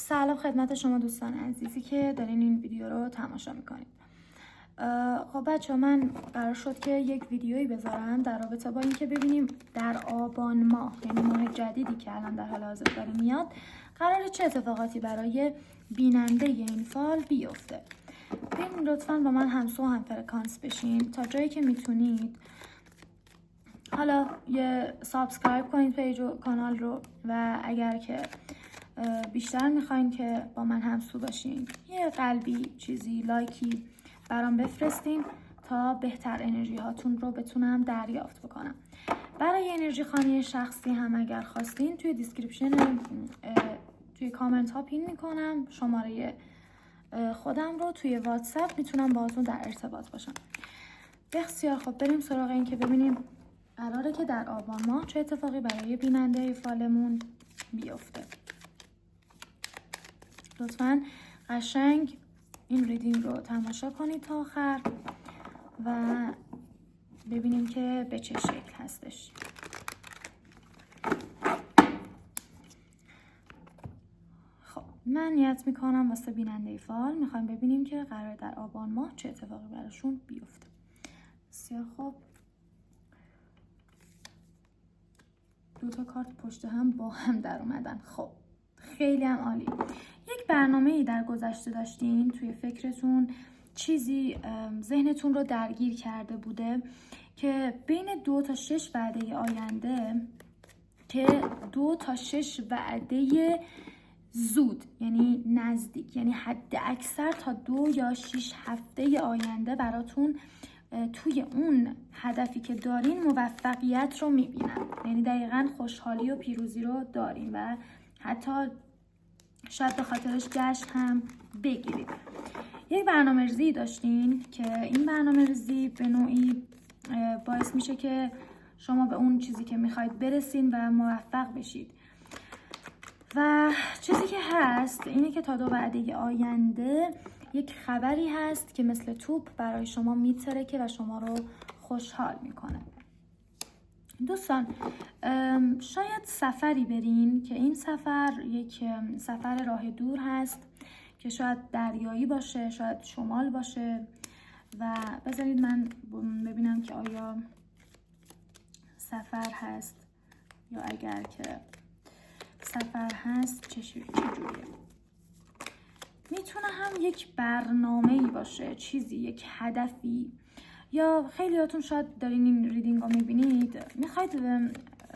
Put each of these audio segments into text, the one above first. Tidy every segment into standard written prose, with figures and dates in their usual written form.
سلام خدمت شما دوستان عزیزی که دارین این ویدیو رو تماشا میکنید. خب بچه من قرار شد که یک ویدیویی بذارم در رابطه با اینکه ببینیم در آبان ماه، یعنی ماه جدیدی که الان در حال حاضر داره میاد، قراره چه اتفاقاتی برای بیننده این فال بیفته. ببین لطفاً با من همسو و هم فرکانس بشین تا جایی که میتونید. حالا یه سابسکرایب کنید پیج و کانال رو، و اگر که بیشتر میخواین که با من همسو باشین یه قلبی چیزی لایکی برام بفرستین تا بهتر انرژی هاتون رو بتونم دریافت بکنم. برای انرژی خوانی شخصی هم اگر خواستین توی دیسکریپشن توی کامنت ها پین میکنم شماره خودم رو، توی واتساپ میتونم باهاتون در ارتباط باشم. بسیار خب بریم سراغ این که ببینیم قراره که در آبان ماه چه اتفاقی برای بیننده فالمون بیفته. لطفاً قشنگ این ریدینگ رو تماشا کنید تا آخر و ببینیم که به چه شکل هستش. خب من نیت میکنم واسه بیننده فال میخوایم ببینیم که قرار در آبان ماه چه اتفاقی براشون بیفته. بسیار خوب، دو تا کارت پشت هم با هم در اومدن. خب خیلی هم عالی. یک برنامه‌ای در گذشته داشتین، توی فکرتون چیزی ذهنتون رو درگیر کرده بوده که بین 2 تا 6 وعده آینده، که 2 تا 6 وعده زود یعنی نزدیک، یعنی حد اکثر تا 2 یا 6 هفته آینده براتون توی اون هدفی که دارین موفقیت رو میبینن، یعنی دقیقاً خوشحالی و پیروزی رو دارین و حتی شاید به خاطرش جشن هم بگیرید. یک برنامه‌ریزی داشتین که این برنامه‌ریزی به نوعی باعث میشه که شما به اون چیزی که میخواید برسین و موفق بشید. و چیزی که هست اینه که تا 2 وعده آینده یک خبری هست که مثل توپ برای شما میترکه و شما رو خوشحال میکنه. دوستان شاید سفری برین که این سفر یک سفر راه دور هست که شاید دریایی باشه، شاید شمال باشه، و بذارید من ببینم که آیا سفر هست، یا اگر که سفر هست چه جوریه. میتونه هم یک برنامه‌ای باشه، چیزی، یک هدفی، یا خیلیاتون شاید دارین این ریدینگ رو میبینید میخواید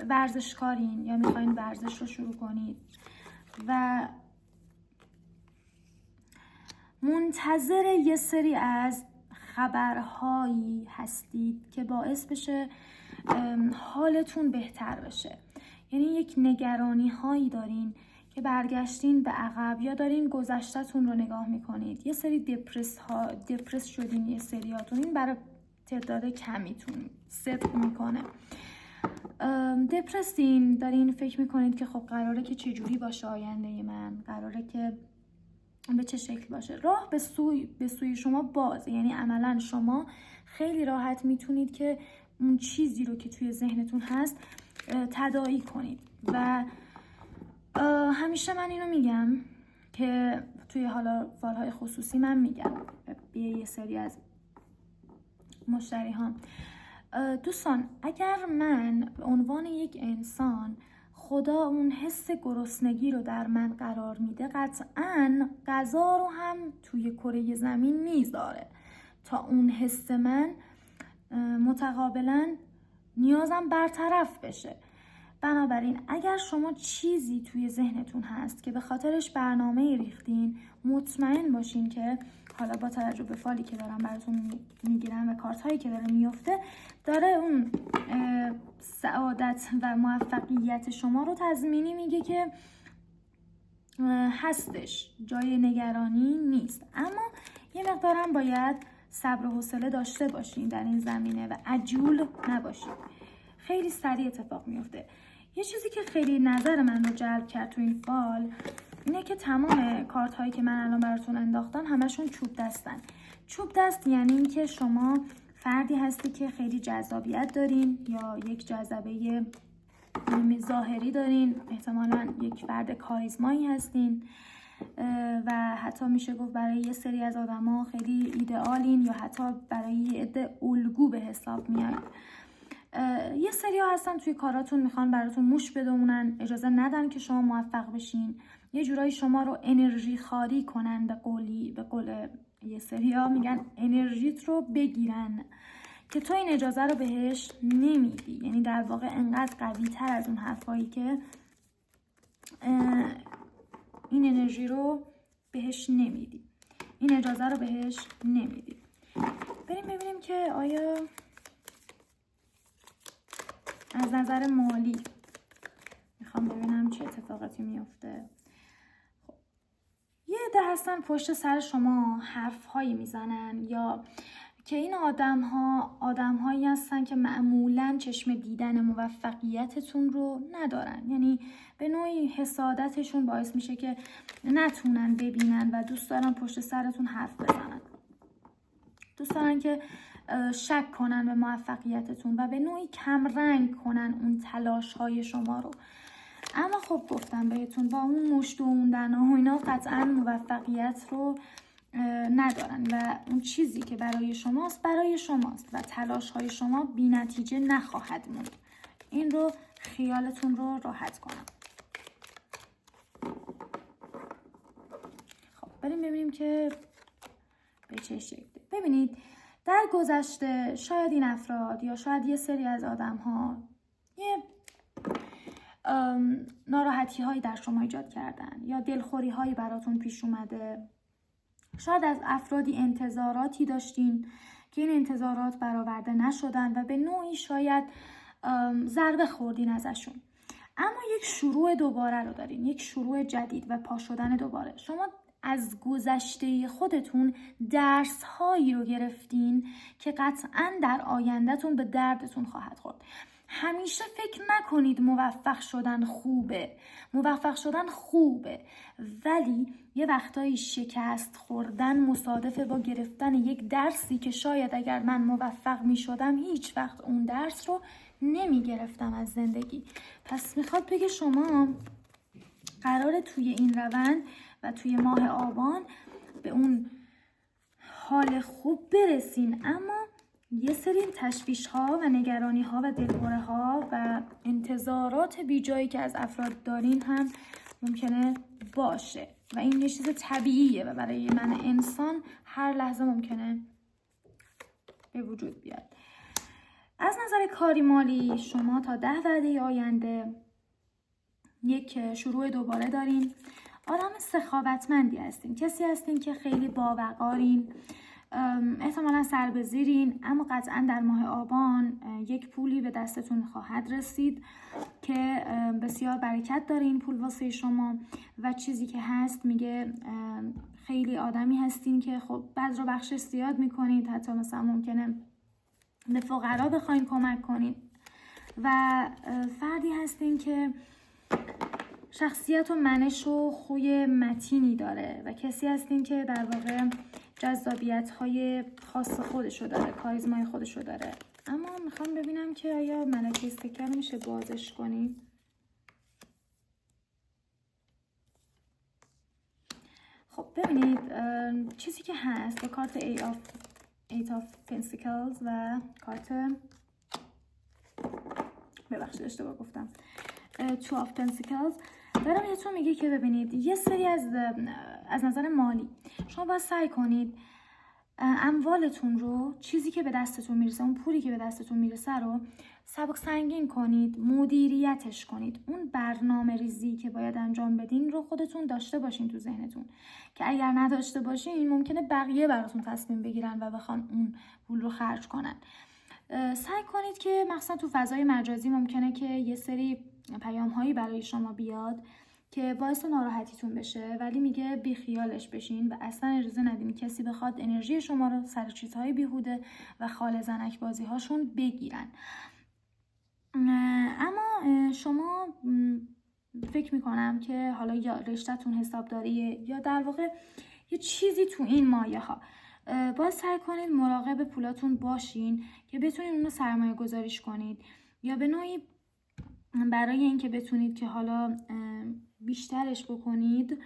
ورزشکارین یا میخواین ورزش رو شروع کنید و منتظر یه سری از خبرهایی هستید که باعث بشه حالتون بهتر بشه. یعنی یک نگرانی هایی دارین که برگشتین به عقب، یا دارین گذشته‌تون رو نگاه میکنید، یه سری دپرس شدین، یه سریاتون این برای تعداد کمیتون صدق میکنه. دپرسین، دارین فکر میکنید که خب قراره که چجوری باشه آینده من، قراره که به چه شکل باشه. راه به سوی شما بازه، یعنی عملا شما خیلی راحت میتونید که اون چیزی رو که توی ذهنتون هست تداعی کنید. و همیشه من اینو میگم که توی حالا فالهای خصوصی من میگم به یه سری از مشتری ها، دوستان اگر من به عنوان یک انسان خدا اون حس گرسنگی رو در من قرار میده، قطعاً غذا رو هم توی کره زمین میذاره تا اون حس من متقابلاً نیازم برطرف بشه. بنابراین اگر شما چیزی توی ذهنتون هست که به خاطرش برنامه ریختین، مطمئن باشین که حالا با توجه به فالی که دارم براتون میگیرم و کارت هایی که داره میفته، داره اون سعادت و موفقیت شما رو تضمینی میگه که هستش، جای نگرانی نیست. اما یه مقدارم باید صبر و حوصله داشته باشین در این زمینه و عجول نباشید. خیلی سریع اتفاق میفته. یه چیزی که خیلی نظر من رو جلب کرد تو این فال اینه که تمام کارت هایی که من الان براتون انداختم همشون چوب دستن. چوب دست یعنی این که شما فردی هستی که خیلی جذابیت دارین، یا یک جذبه ظاهری دارین، احتمالاً یک فرد کاریزمایی هستین و حتی میشه گفت برای یه سری از آدما خیلی ایدئالین یا حتی برای یه عده الگو به حساب میایین. یه سری ها هستن توی کاراتون میخوان براتون موش بدمونن، اجازه ندن که شما موفق بشین، یه جورایی شما رو انرژی خاری کنن، به قول یه سری ها میگن انرژیت رو بگیرن که تو این اجازه رو بهش نمیدی. یعنی در واقع انقدر قوی تر از اون حرفایی که این انرژی رو بهش نمیدی، این اجازه رو بهش نمیدی. بریم ببینیم که آیا از نظر مالی میخوام ببینم چه اتفاقاتی میفته. خب. یه عده هستن پشت سر شما حرفهایی میزنن، یا که این آدم‌هایی هستن که معمولاً چشم دیدن موفقیتتون رو ندارن. یعنی به نوعی حسادتشون باعث میشه که نتونن ببینن و دوست دارن پشت سرتون حرف بزنن. دوست دارن که شک کنن به موفقیتتون و به نوعی کمرنگ کنن اون تلاش‌های شما رو. اما خب گفتم بهتون با اون مشت و اون دنا و اینا قطعاً موفقیت رو ندارن و اون چیزی که برای شماست و تلاش‌های شما بی نتیجه نخواهد موند. این رو خیالتون رو راحت کنم. خب بریم ببینیم که به چه شکلی. ببینید در گذشته شاید این افراد یا شاید یه سری از آدم‌ها یه ناراحتی هایی در شما ایجاد کردن یا دلخوری هایی براتون پیش اومده. شاید از افرادی انتظاراتی داشتین که این انتظارات برآورده نشدن و به نوعی شاید ضربه خوردین ازشون. اما یک شروع دوباره رو دارین، یک شروع جدید و پا شدن دوباره. شما از گذشته خودتون درس هایی رو گرفتین که قطعاً در آیندهتون به دردتون خواهد خورد. همیشه فکر نکنید موفق شدن خوبه، ولی یه وقتایی شکست خوردن مصادفه با گرفتن یک درسی که شاید اگر من موفق می شدم هیچ وقت اون درس رو نمی گرفتم از زندگی. پس میخواد بگه شما قراره توی این روند و توی ماه آبان به اون حال خوب برسین، اما یه سری تشویش ها و نگرانی ها و دلهره ها و انتظارات بی جایی که از افراد دارین هم ممکنه باشه و این یه چیز طبیعیه و برای من انسان هر لحظه ممکنه به وجود بیاد. از نظر کاری مالی شما تا 10 وعده آینده یک شروع دوباره دارین. آدم سخاوتمندی هستین، کسی هستین که خیلی باوقارین، احتمالا سربزیرین، اما قطعا در ماه آبان یک پولی به دستتون خواهد رسید که بسیار برکت داره این پول واسه شما و چیزی که هست میگه خیلی آدمی هستین که خب بعض رو بخشش زیاد میکنید، حتی مثلا ممکنه به فقرا بخواین کمک کنین و فردی هستین که شخصیت و منش و خوی متینی داره و کسی هستین که در واقع جذابیت‌های خاص خودشو داره، کاریزمای خودشو داره. اما میخوام ببینم که آیا ملکه استکر میشه بازش کنی؟ خب ببینید چیزی که هست با کارت Eight of Pentacles و کارت اشتباه گفتم Two of Pentacles دارم بهتون میگه که ببینید یه سری از نظر مالی شما باید سعی کنید اموالتون رو، چیزی که به دستتون میرسه، اون پولی که به دستتون میرسه رو سبک سنگین کنید، مدیریتش کنید. اون برنامه ریزی که باید انجام بدین رو خودتون داشته باشین تو ذهنتون، که اگر نداشته باشین ممکنه بقیه براتون تصمیم بگیرن و بخوان اون پول رو خرج کنن. سعی کنید که مثلا تو فضای مجازی ممکنه که یه سری پیام هایی برای شما بیاد که باعث ناراحتیتون بشه، ولی میگه بی خیالش بشین و اصلا اجازه ندین کسی بخواد انرژی شما رو سر چیزهای بیهوده و خال زنک بازی هاشون بگیرن. اما شما فکر میکنم که حالا یا رشته‌تون حسابداریه یا در واقع یه چیزی تو این مایه ها، باید سعی کنید مراقب پولاتون باشین که بتونید اونو سرمایه گذاریش کنید یا به نوعی برای اینکه بتونید که حالا بیشترش بکنید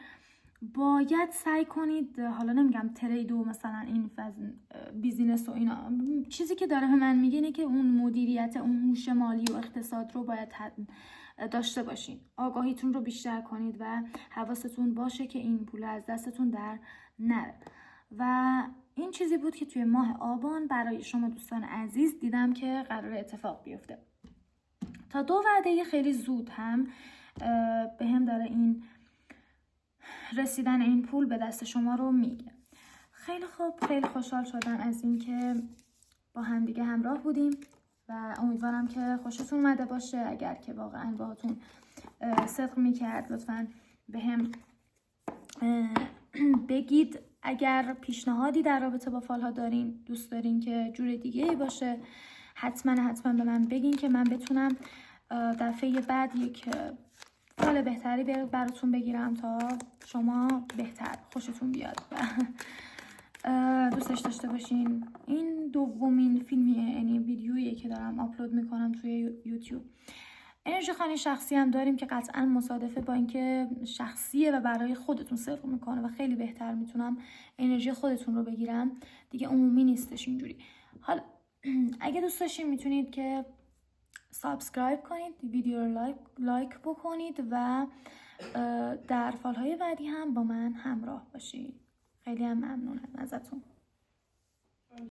باید سعی کنید، حالا نمیگم ترید و مثلا این بیزینس و اینا، چیزی که داره به من میگه اینه که اون مدیریت، اون هوش مالی و اقتصاد رو باید داشته باشین. آگاهیتون رو بیشتر کنید و حواستون باشه که این پول از دستتون در نره. و این چیزی بود که توی ماه آبان برای شما دوستان عزیز دیدم که قرار اتفاق بیفته. تا 2 وعده خیلی زود هم به هم داره این رسیدن این پول به دست شما رو میگه. خیلی خوب، خیلی خوشحال شدم از اینکه با هم دیگه همراه بودیم و امیدوارم که خوشتون اومده باشه. اگر که واقعا باهاتون صدق میکرد لطفاً به هم بگید. اگر پیشنهادی در رابطه با فالها دارین، دوست دارین که جور دیگه باشه، حتما به من بگین که من بتونم دفعه بعد یک فال بهتری براتون بگیرم تا شما بهتر خوشتون بیاد و دوستش داشته باشین. این دومین فیلمیه، یعنی ویدیویی که دارم آپلود میکنم توی یوتیوب. انرژی خانی شخصی هم داریم که قطعا مصادفه با اینکه شخصیه و برای خودتون صرف میکنه و خیلی بهتر میتونم انرژی خودتون رو بگیرم دیگه، عمومی نیستش اینجوری. حالا اگه دوست داشتین میتونید که سابسکرایب کنید، ویدیو رو لایک بکنید و در فالهای بعدی هم با من همراه باشید. خیلی هم ممنونم ازتون.